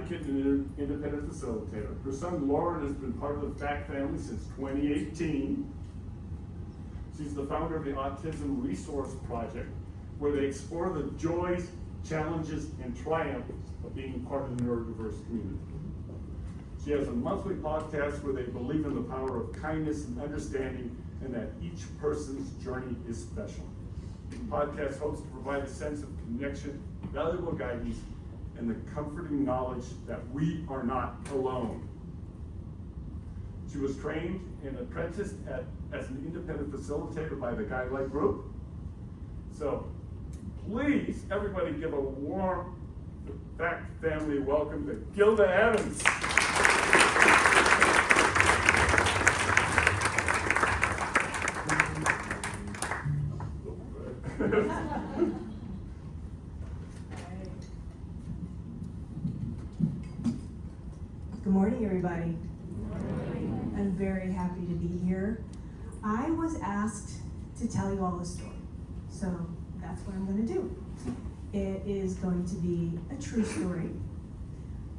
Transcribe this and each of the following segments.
advocate and independent facilitator. Her son Lauren has been part of the FACT family since 2018. She's the founder of the Autism Resource Project, where they explore the joys, challenges, and triumphs of being part of the neurodiverse community. She has a monthly podcast where they believe in the power of kindness and understanding, and that each person's journey is special. The podcast hopes to provide a sense of connection, valuable guidance, and the comforting knowledge that we are not alone. She was trained and apprenticed as an independent facilitator by the Guidelight Group. So please, everybody give a warm FACT family welcome to Gilda Evans. Good morning, everybody. I'm very happy to be here. I was asked to tell you all a story, so that's what I'm going to do. It is going to be a true story,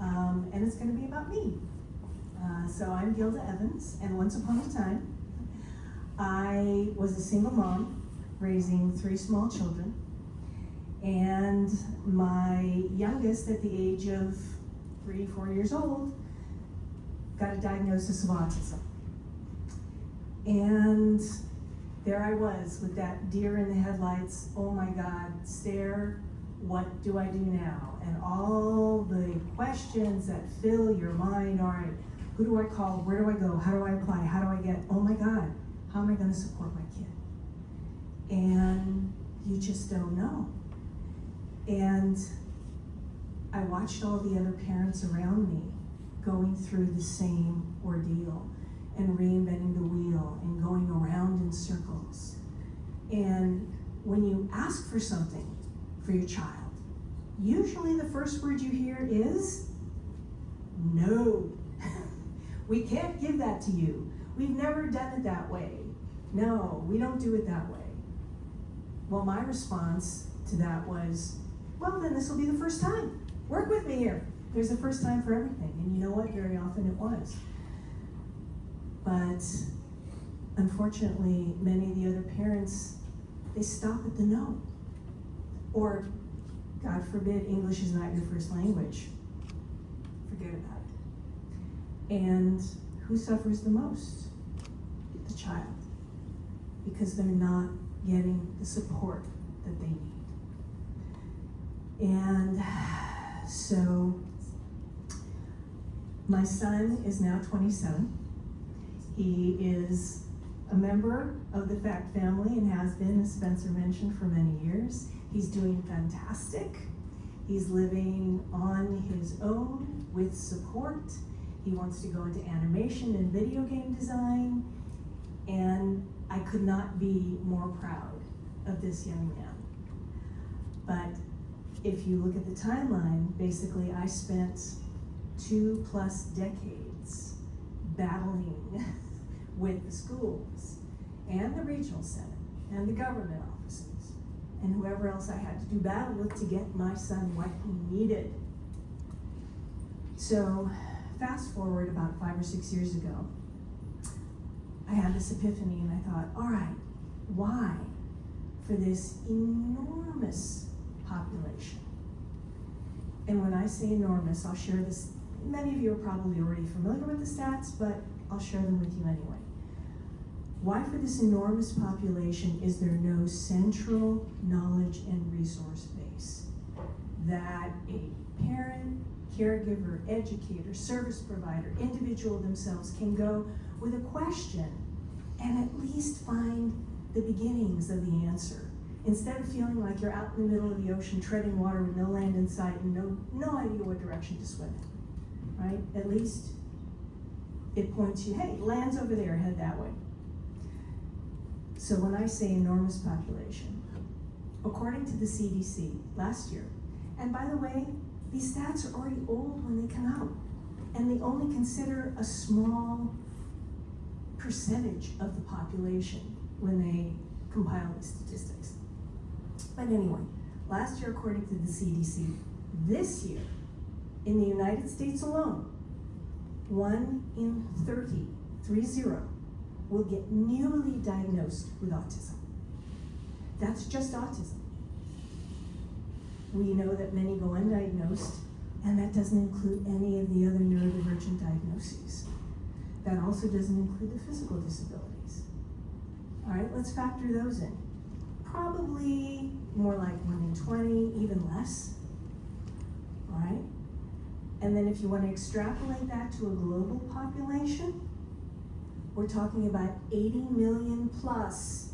and it's going to be about me. So I'm Gilda Evans, and once upon a time, I was a single mom raising 3 small children, and my youngest, at the age of 3-4 years old, got a diagnosis of autism. And there I was with that deer in the headlights, oh my God, stare, what do I do now? And all the questions that fill your mind, all right, who do I call, where do I go, how do I apply, how do I get, oh my God, how am I gonna support my kid? And you just don't know. And I watched all the other parents around me going through the same ordeal and reinventing the wheel and going around in circles. And when you ask for something for your child, usually the first word you hear is, no. We can't give that to you. We've never done it that way. No, we don't do it that way. Well, my response to that was, well, then this will be the first time. Work with me here. There's a first time for everything. And you know what? Very often it was. But unfortunately, many of the other parents, they stop at the no. Or, God forbid, English is not your first language. Forget about it. And who suffers the most? The child. Because they're not getting the support that they need. And so, my son is now 27. He is a member of the FACT family and has been, as Spencer mentioned, for many years. He's doing fantastic. He's living on his own with support. He wants to go into animation and video game design. And I could not be more proud of this young man. But if you look at the timeline, basically I spent 2+ decades battling with the schools and the regional senate and the government offices and whoever else I had to do battle with to get my son what he needed. So fast forward about 5 or 6 years ago, I had this epiphany and I thought, all right, why for this enormous population? And when I say enormous, I'll share this. Many of you are probably already familiar with the stats, but I'll share them with you anyway. Why for this enormous population is there no central knowledge and resource base that a parent, caregiver, educator, service provider, individual themselves can go with a question and at least find the beginnings of the answer, instead of feeling like you're out in the middle of the ocean treading water with no land in sight and no idea what direction to swim in, right? At least it points you, hey, land's over there, head that way. So when I say enormous population, according to the CDC last year, and by the way, these stats are already old when they come out, and they only consider a small percentage of the population when they compile these statistics. But anyway, last year, according to the CDC, this year, In the United States alone, 1 in 30 will get newly diagnosed with autism. That's just autism. We know that many go undiagnosed, and that doesn't include any of the other neurodivergent diagnoses. That also doesn't include the physical disabilities. All right, let's factor those in. Probably more like 1 in 20, even less. All right? And then if you want to extrapolate that to a global population, we're talking about 80 million plus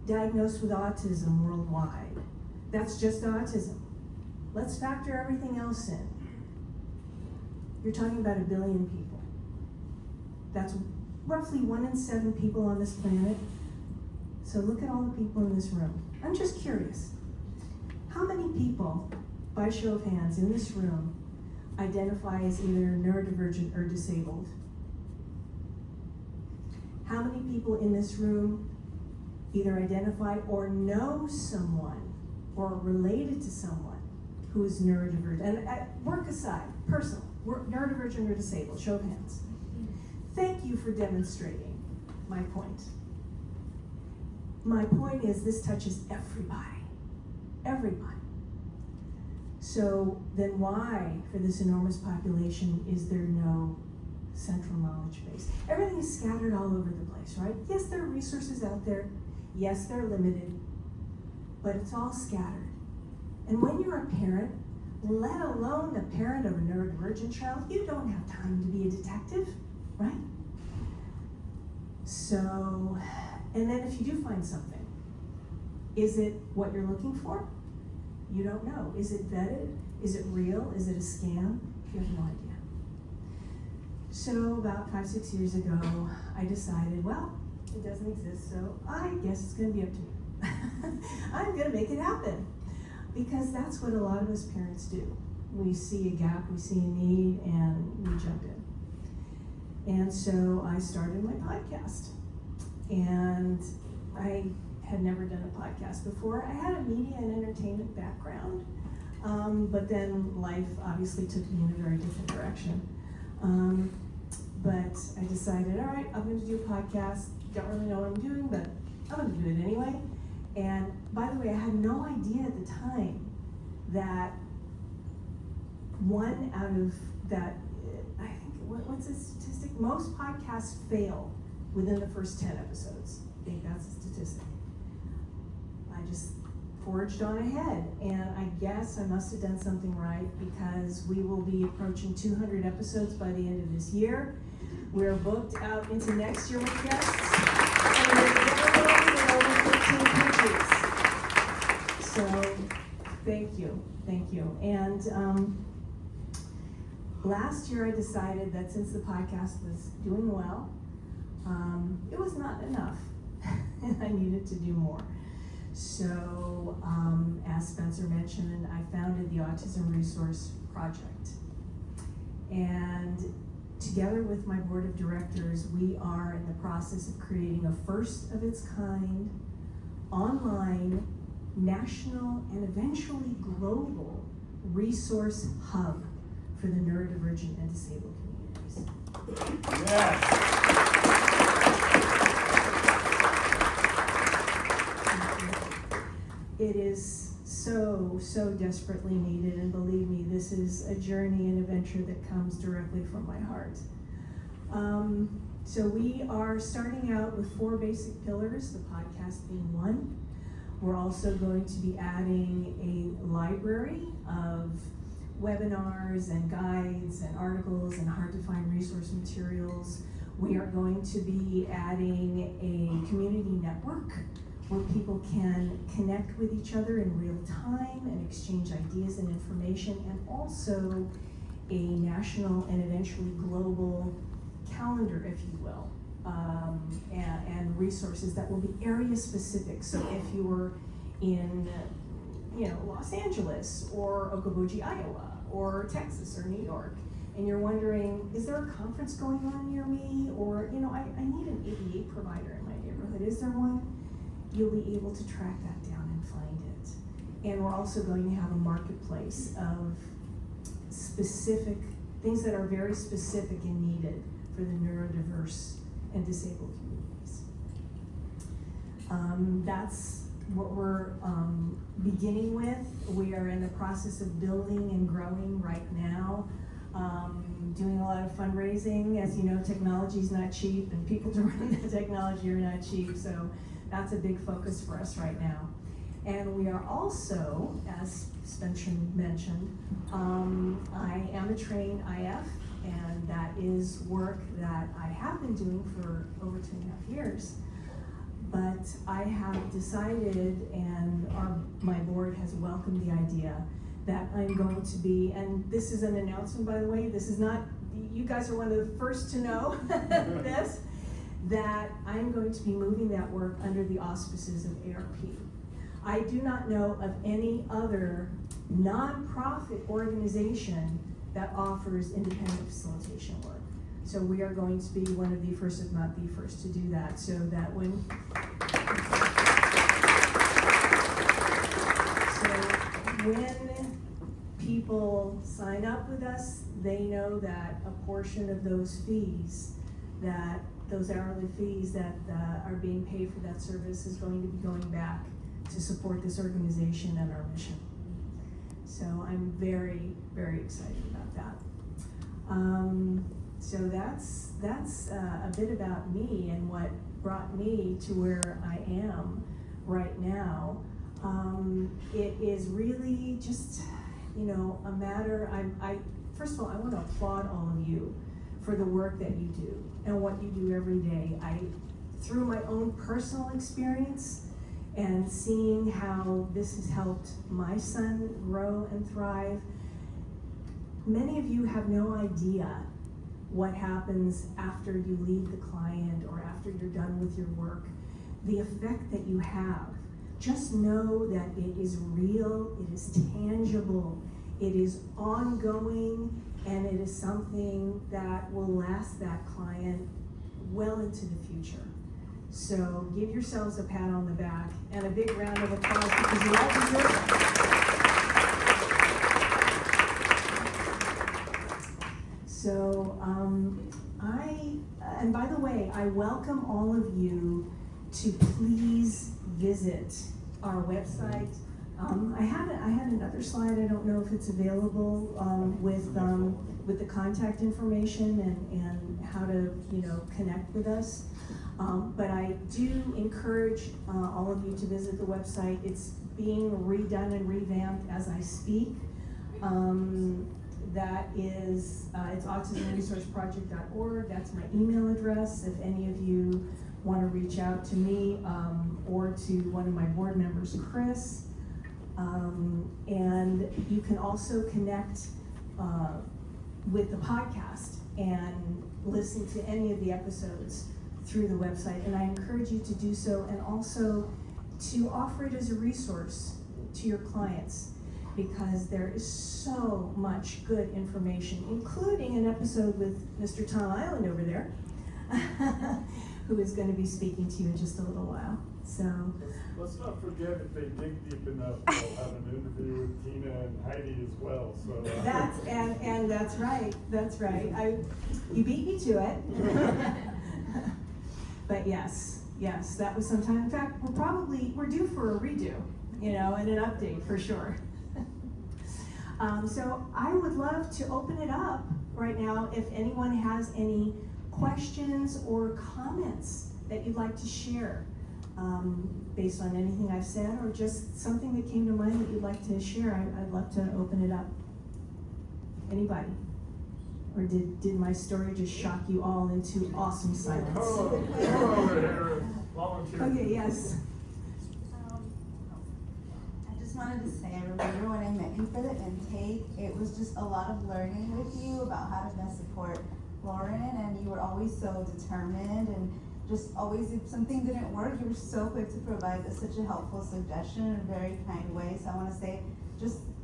diagnosed with autism worldwide. That's just autism. Let's factor everything else in. You're talking about 1 billion people. That's roughly 1 in 7 people on this planet. So look at all the people in this room. I'm just curious. How many people, by show of hands, in this room identify as either neurodivergent or disabled? How many people in this room either identify or know someone or are related to someone who is neurodivergent? And work aside, personal, neurodivergent or disabled, show of hands. Thank you for demonstrating my point. My point is this touches everybody, everybody. So then why, for this enormous population, is there no central knowledge base? Everything is scattered all over the place, right? Yes, there are resources out there. Yes, they're limited, but it's all scattered. And when you're a parent, let alone the parent of a neurodivergent child, you don't have time to be a detective, right? So, and then if you do find something, is it what you're looking for? You don't know. Is it vetted? Is it real? Is it a scam? You have no idea. So about 5-6 years ago, I decided, well, it doesn't exist, so I guess it's gonna be up to me. I'm gonna make it happen. Because that's what a lot of us parents do. We see a gap, we see a need, and we jump in. And so I started my podcast. And I had never done a podcast before. I had a media and entertainment background, but then life obviously took me in a very different direction. But I decided, all right, I'm going to do a podcast. Don't really know what I'm doing, but I'm going to do it anyway. And by the way, I had no idea at the time that one out of that, I think, what's the statistic? Most podcasts fail within the first 10 episodes. I think that's a statistic. I just forged on ahead, and I guess I must have done something right because we will be approaching 200 episodes by the end of this year. We're booked out into next year with guests, and we're available in over 15 countries. So, thank you. And last year I decided that since the podcast was doing well, it was not enough, and I needed to do more. So, as Spencer mentioned, I founded the Autism Resource Project. And together with my board of directors, we are in the process of creating a first of its kind, online, national, and eventually global resource hub for the neurodivergent and disabled communities. Yes. It is so desperately needed, and believe me, this is a journey and a venture that comes directly from my heart. So we are starting out with 4 basic pillars, the podcast being one. We're also going to be adding a library of webinars and guides and articles and hard-to-find resource materials. We are going to be adding a community network where people can connect with each other in real time and exchange ideas and information, and also a national and eventually global calendar, if you will, and resources that will be area specific. So if you were in, Los Angeles or Okoboji, Iowa, or Texas or New York, and you're wondering, is there a conference going on near me? Or, I need an ABA provider in my neighborhood. Is there one? You'll be able to track that down and find it. And we're also going to have a marketplace of specific, things that are very specific and needed for the neurodiverse and disabled communities. That's what we're beginning with. We are in the process of building and growing right now. Doing a lot of fundraising. As you know, technology is not cheap, and people to run the technology are not cheap, so that's a big focus for us right now. And we are also, as Spencer mentioned, I am a trained IF, and that is work that I have been doing for over 2.5 years. But I have decided, and my board has welcomed the idea, that I'm going to be, and this is an announcement, by the way, this is not, you guys are one of the first to know this, that I'm going to be moving that work under the auspices of ARP. I do not know of any other nonprofit organization that offers independent facilitation work. So we are going to be one of the first, if not the first, to do that, so that when people sign up with us, they know that a portion of those fees, that those hourly fees that are being paid for that service is going to be going back to support this organization and our mission. So I'm very, very excited about that. So that's a bit about me and what brought me to where I am right now. It is really just, a matter, first of all, I want to applaud all of you for the work that you do and what you do every day. Through my own personal experience and seeing how this has helped my son grow and thrive, many of you have no idea what happens after you leave the client or after you're done with your work, the effect that you have. Just know that it is real, it is tangible, it is ongoing, and it is something that will last that client well into the future. So give yourselves a pat on the back and a big round of applause because you all deserve it. So and by the way, I welcome all of you to please visit our website. I had another slide. I don't know if it's available with the contact information and how to connect with us. But I do encourage all of you to visit the website. It's being redone and revamped as I speak. That is, it's autismresourceproject.org. That's my email address. If any of you want to reach out to me or to one of my board members, Chris. And you can also connect with the podcast and listen to any of the episodes through the website. And I encourage you to do so, and also to offer it as a resource to your clients, because there is so much good information, including an episode with Mr. Tom Island over there, who is going to be speaking to you in just a little while. So let's not forget, if they dig deep enough, they'll have an interview with Tina and Heidi as well. So that's and that's right. That's right. You beat me to it. But yes, that was some time. In fact, we're due for a redo, and an update for sure. So I would love to open it up right now if anyone has any questions or comments that you'd like to share based on anything I've said, or just something that came to mind that you'd like to share. I'd love to open it up. Anybody? Or did my story just shock you all into awesome silence? Okay, yes. I just wanted to say, I remember when I met you for the intake, it was just a lot of learning with you about how to best support Lauren, and you were always so determined, and just always, if something didn't work, you were so quick to provide such a helpful suggestion in a very kind way. So I want to say,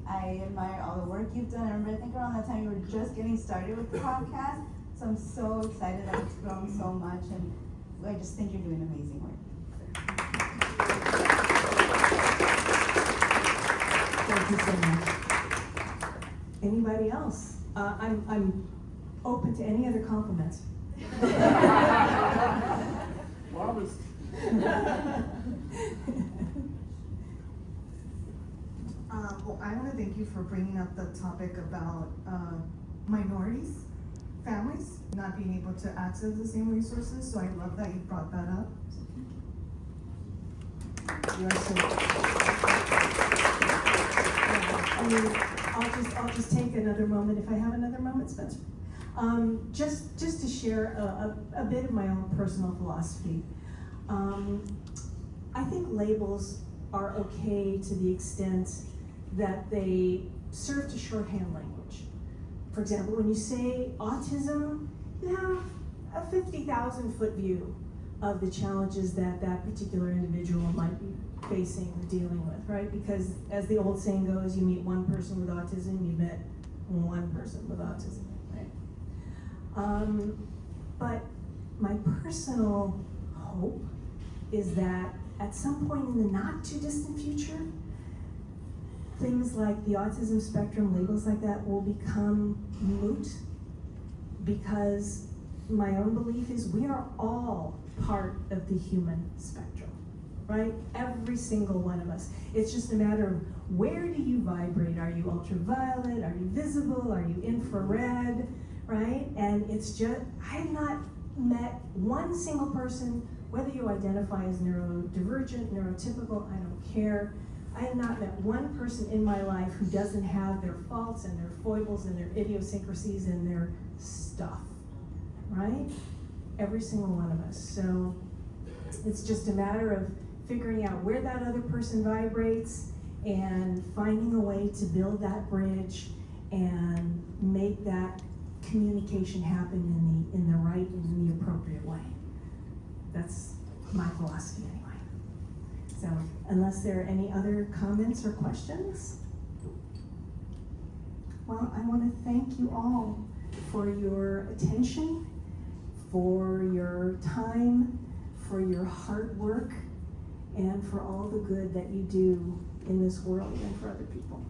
I admire all the work you've done. I remember, I think around that time you were just getting started with the podcast, so I'm so excited that it's grown so much, and I just think you're doing amazing work. Thank you so much. Anybody else? I'm open to any other compliments. Modest. Well, I want to thank you for bringing up the topic about minorities, families, not being able to access the same resources, so I love that you brought that up. You are so. I mean, I'll just take another moment if I have another moment, Spencer. Just to share a bit of my own personal philosophy. I think labels are okay to the extent that they serve to shorthand language. For example, when you say autism, you have a 50,000-foot view of the challenges that that particular individual might be facing or dealing with, right? Because as the old saying goes, you meet one person with autism, you met one person with autism, right? But my personal hope is that at some point in the not too distant future, things like the autism spectrum, labels like that will become moot, because my own belief is we are all part of the human spectrum, right? Every single one of us. It's just a matter of where do you vibrate? Are you ultraviolet? Are you visible? Are you infrared? Right? And it's just, I have not met one single person, whether you identify as neurodivergent, neurotypical, I don't care. I have not met one person in my life who doesn't have their faults and their foibles and their idiosyncrasies and their stuff, right? Every single one of us. So it's just a matter of figuring out where that other person vibrates and finding a way to build that bridge and make that communication happen in the right and in the appropriate way. That's my philosophy anyway. So unless there are any other comments or questions, well, I want to thank you all for your attention, for your time, for your hard work, and for all the good that you do in this world and for other people.